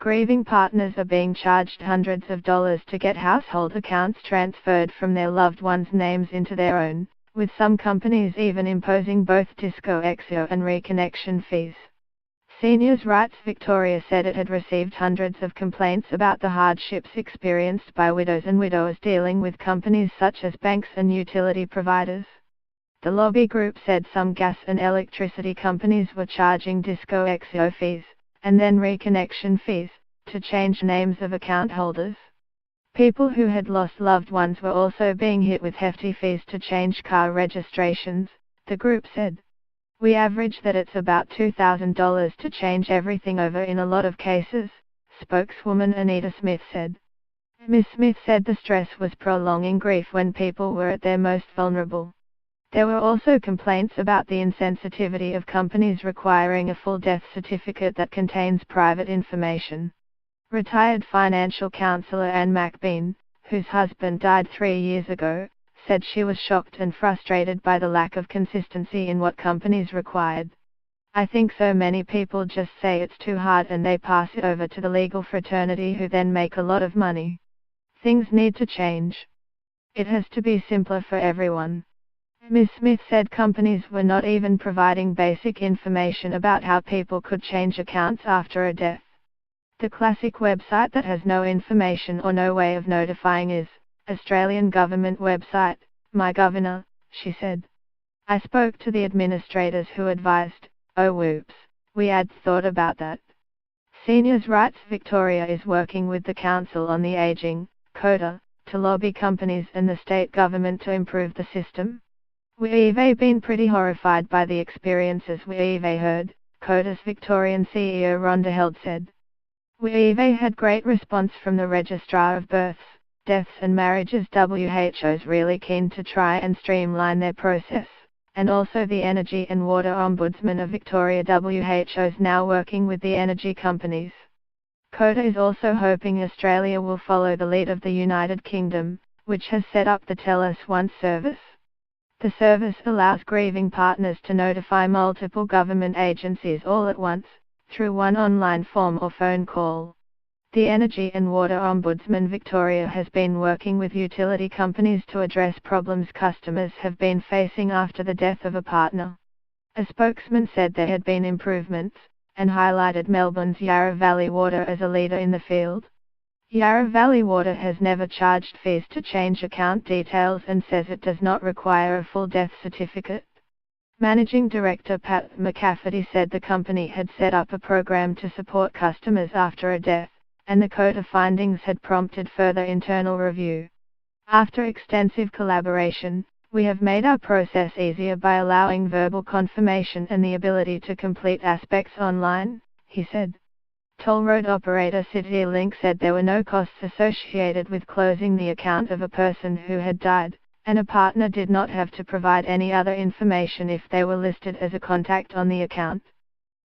Grieving partners are being charged hundreds of dollars to get household accounts transferred from their loved ones' names into their own, with some companies even imposing both Disco Exio and reconnection fees. Seniors Rights Victoria said it had received hundreds of complaints about the hardships experienced by widows and widowers dealing with companies such as banks and utility providers. The lobby group said some gas and electricity companies were charging Disco Exio fees, and then reconnection fees, to change names of account holders. People who had lost loved ones were also being hit with hefty fees to change car registrations, the group said. We average that it's about $2,000 to change everything over in a lot of cases, spokeswoman Anita Smith said. Ms. Smith said the stress was prolonging grief when people were at their most vulnerable. There were also complaints about the insensitivity of companies requiring a full death certificate that contains private information. Retired financial counselor Anne McBean, whose husband died 3 years ago, said she was shocked and frustrated by the lack of consistency in what companies required. I think so many people just say it's too hard and they pass it over to the legal fraternity who then make a lot of money. Things need to change. It has to be simpler for everyone. Ms. Smith said companies were not even providing basic information about how people could change accounts after a death. The classic website that has no information or no way of notifying is Australian government website, My Governor, she said. I spoke to the administrators who advised, oh whoops, we had thought about that. Seniors Rights Victoria is working with the Council on the Aging, CODA, to lobby companies and the state government to improve the system. We've been pretty horrified by the experiences we've heard, CODA's Victorian CEO Rhonda Held said. We've had great response from the Registrar of Births, Deaths and Marriages. WHO's really keen to try and streamline their process, and also the Energy and Water Ombudsman of Victoria. WHO's now working with the energy companies. CODA is also hoping Australia will follow the lead of the United Kingdom, which has set up the Tell Us Once service. The service allows grieving partners to notify multiple government agencies all at once, through one online form or phone call. The Energy and Water Ombudsman Victoria has been working with utility companies to address problems customers have been facing after the death of a partner. A spokesman said there had been improvements, and highlighted Melbourne's Yarra Valley Water as a leader in the field. Yarra Valley Water has never charged fees to change account details and says it does not require a full death certificate. Managing Director Pat McCafferty said the company had set up a program to support customers after a death, and the CODA findings had prompted further internal review. After extensive collaboration, we have made our process easier by allowing verbal confirmation and the ability to complete aspects online, he said. Toll road operator CityLink said there were no costs associated with closing the account of a person who had died, and a partner did not have to provide any other information if they were listed as a contact on the account.